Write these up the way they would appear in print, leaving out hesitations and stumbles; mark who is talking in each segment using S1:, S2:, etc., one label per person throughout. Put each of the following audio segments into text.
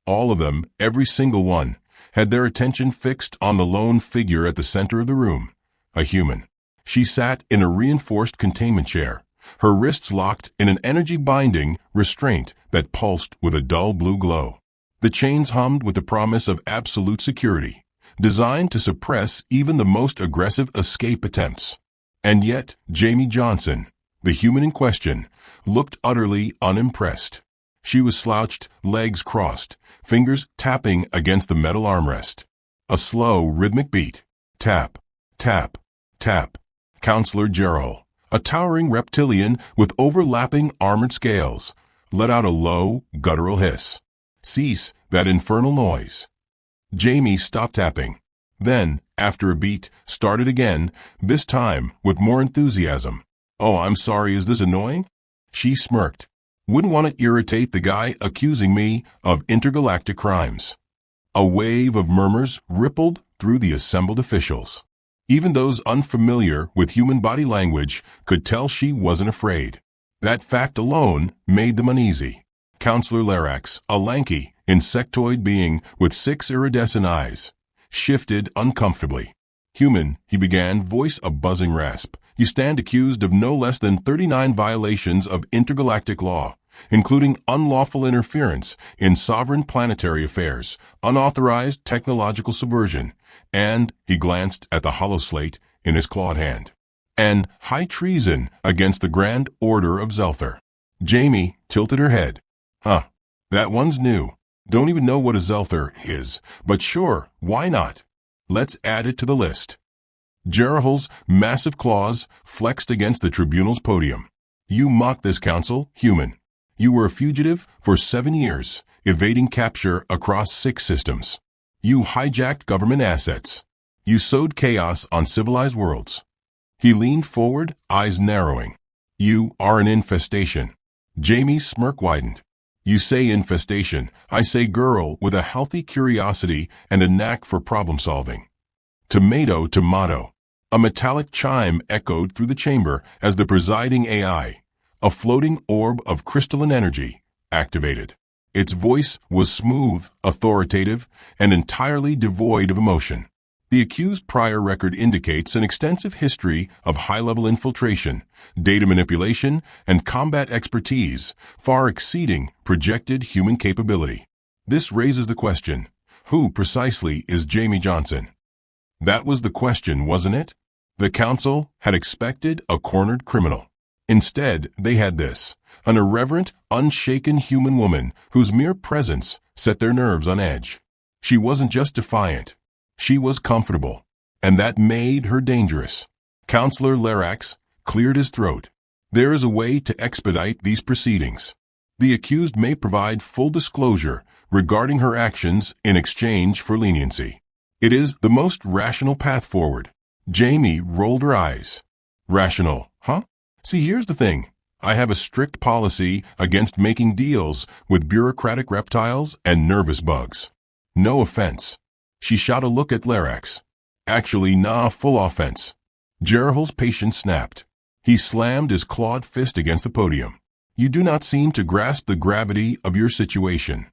S1: All of them, every single one, had their attention fixed on the lone figure at the center of the room, a human. She sat in a reinforced containment chair, her wrists locked in an energy-binding restraint that pulsed with a dull blue glow. The chains hummed with the promise of absolute security, designed to suppress even the most aggressive escape attempts. And yet, Jamie Johnson, the human in question, looked utterly unimpressed. She was slouched, legs crossed, fingers tapping against the metal armrest. A slow, rhythmic beat. Tap, tap, tap. Counselor Gerald, a towering reptilian with overlapping armored scales, let out a low, guttural hiss. Cease that infernal noise. Jamie stopped tapping. Then, after a beat, started again, this time with more enthusiasm. Oh, I'm sorry, is this annoying? She smirked. Wouldn't want to irritate the guy accusing me of intergalactic crimes. A wave of murmurs rippled through the assembled officials. Even those unfamiliar with human body language could tell she wasn't afraid. That fact alone made them uneasy. Counselor Larax, a lanky, insectoid being with 6 iridescent eyes, shifted uncomfortably. Human, he began, voice a buzzing rasp. You stand accused of no less than 39 violations of intergalactic law, including unlawful interference in sovereign planetary affairs, unauthorized technological subversion, and, he glanced at the hollow slate in his clawed hand, and high treason against the Grand Order of Zelther. Jamie tilted her head. That one's new. Don't even know what a Zelther is, but sure, why not? Let's add it to the list. Gerald's massive claws flexed against the tribunal's podium. You mocked this council, human. You were a fugitive for 7 years, evading capture across 6 systems. You hijacked government assets. You sowed chaos on civilized worlds. He leaned forward, eyes narrowing. You are an infestation. Jamie's smirk widened. You say infestation, I say girl with a healthy curiosity and a knack for problem solving. Tomato, tomato. A metallic chime echoed through the chamber as the presiding AI, a floating orb of crystalline energy, activated. Its voice was smooth, authoritative, and entirely devoid of emotion. The accused's prior record indicates an extensive history of high-level infiltration, data manipulation, and combat expertise, far exceeding projected human capability. This raises the question, who precisely is Jamie Johnson? That was the question, wasn't it? The council had expected a cornered criminal. Instead, they had this, an irreverent, unshaken human woman whose mere presence set their nerves on edge. She wasn't just defiant. She was comfortable, and that made her dangerous. Counselor Larax cleared his throat. There is a way to expedite these proceedings. The accused may provide full disclosure regarding her actions in exchange for leniency. It is the most rational path forward. Jamie rolled her eyes. Rational, huh? See, here's the thing. I have a strict policy against making deals with bureaucratic reptiles and nervous bugs. No offense. She shot a look at Larax. Actually, nah, full offense. Gerald's patience snapped. He slammed his clawed fist against the podium. You do not seem to grasp the gravity of your situation.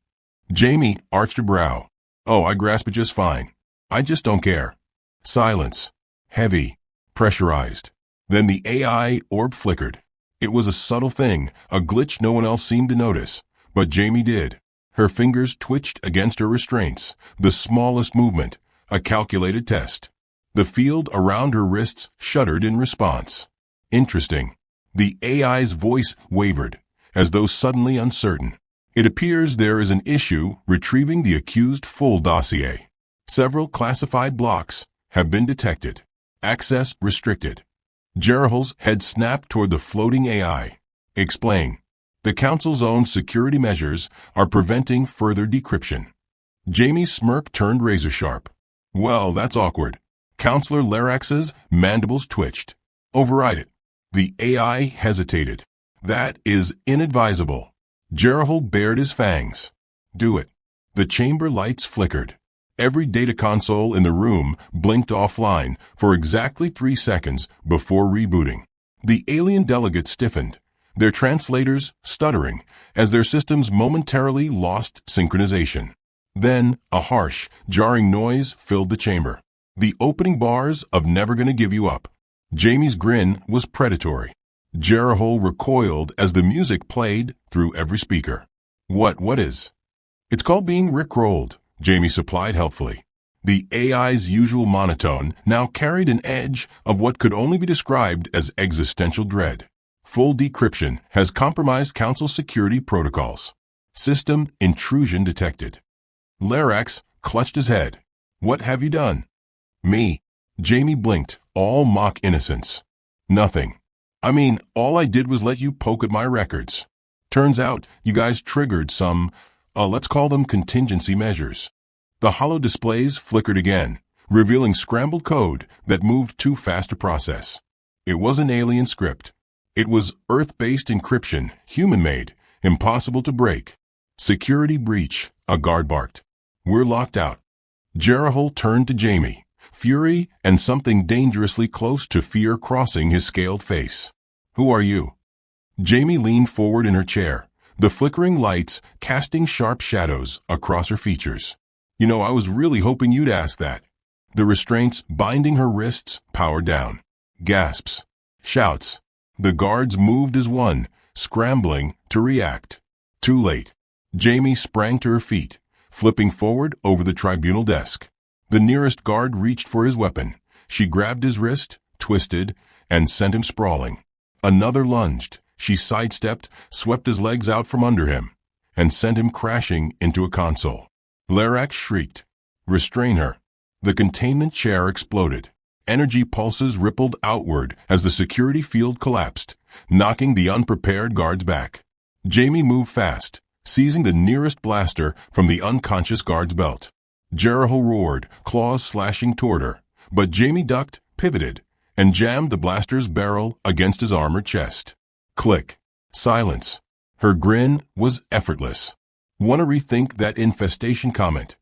S1: Jamie arched her brow. Oh, I grasp it just fine. I just don't care. Silence. Heavy. Pressurized. Then the AI orb flickered. It was a subtle thing, a glitch no one else seemed to notice, but Jamie did. Her fingers twitched against her restraints, the smallest movement, a calculated test. The field around her wrists shuddered in response. Interesting. The AI's voice wavered, as though suddenly uncertain. It appears there is an issue retrieving the accused full dossier. Several classified blocks have been detected. Access restricted. Gerald's head snapped toward the floating AI. Explain. The council's own security measures are preventing further decryption. Jamie's smirk turned razor-sharp. Well, that's awkward. Counselor Larax's mandibles twitched. Override it. The AI hesitated. That is inadvisable. Gerald bared his fangs. Do it. The chamber lights flickered. Every data console in the room blinked offline for exactly 3 seconds before rebooting. The alien delegates stiffened, their translators stuttering as their systems momentarily lost synchronization. Then, a harsh, jarring noise filled the chamber. The opening bars of Never Gonna Give You Up. Jamie's grin was predatory. Gerahol recoiled as the music played through every speaker. What is? It's called being rickrolled, Jamie supplied helpfully. The AI's usual monotone now carried an edge of what could only be described as existential dread. Full decryption has compromised Council security protocols. System intrusion detected. Larax clutched his head. What have you done? Me. Jamie blinked, all mock innocence. Nothing. I mean, all I did was let you poke at my records. Turns out, you guys triggered some, let's call them contingency measures. The hollow displays flickered again, revealing scrambled code that moved too fast to process. It wasn't alien script. It was Earth-based encryption, human-made, impossible to break. Security breach, a guard barked. We're locked out. Gerahol turned to Jamie, fury and something dangerously close to fear crossing his scaled face. Who are you? Jamie leaned forward in her chair, the flickering lights casting sharp shadows across her features. You know, I was really hoping you'd ask that. The restraints binding her wrists powered down. Gasps. Shouts. The guards moved as one, scrambling to react. Too late. Jamie sprang to her feet, flipping forward over the tribunal desk. The nearest guard reached for his weapon. She grabbed his wrist, twisted, and sent him sprawling. Another lunged. She sidestepped, swept his legs out from under him, and sent him crashing into a console. Larax shrieked. Restrain her. The containment chair exploded. Energy pulses rippled outward as the security field collapsed, knocking the unprepared guards back. Jamie moved fast, seizing the nearest blaster from the unconscious guard's belt. Gerahol roared, claws slashing toward her, but Jamie ducked, pivoted, and jammed the blaster's barrel against his armored chest. Click. Silence. Her grin was effortless. Want to rethink that infestation comment?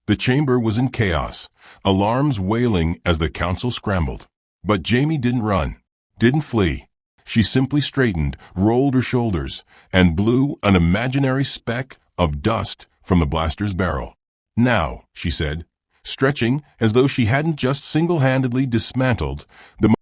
S1: The chamber was in chaos, alarms wailing as the council scrambled. But Jamie didn't run, didn't flee. She simply straightened, rolled her shoulders, and blew an imaginary speck of dust from the blaster's barrel. Now, she said, stretching as though she hadn't just single-handedly dismantled the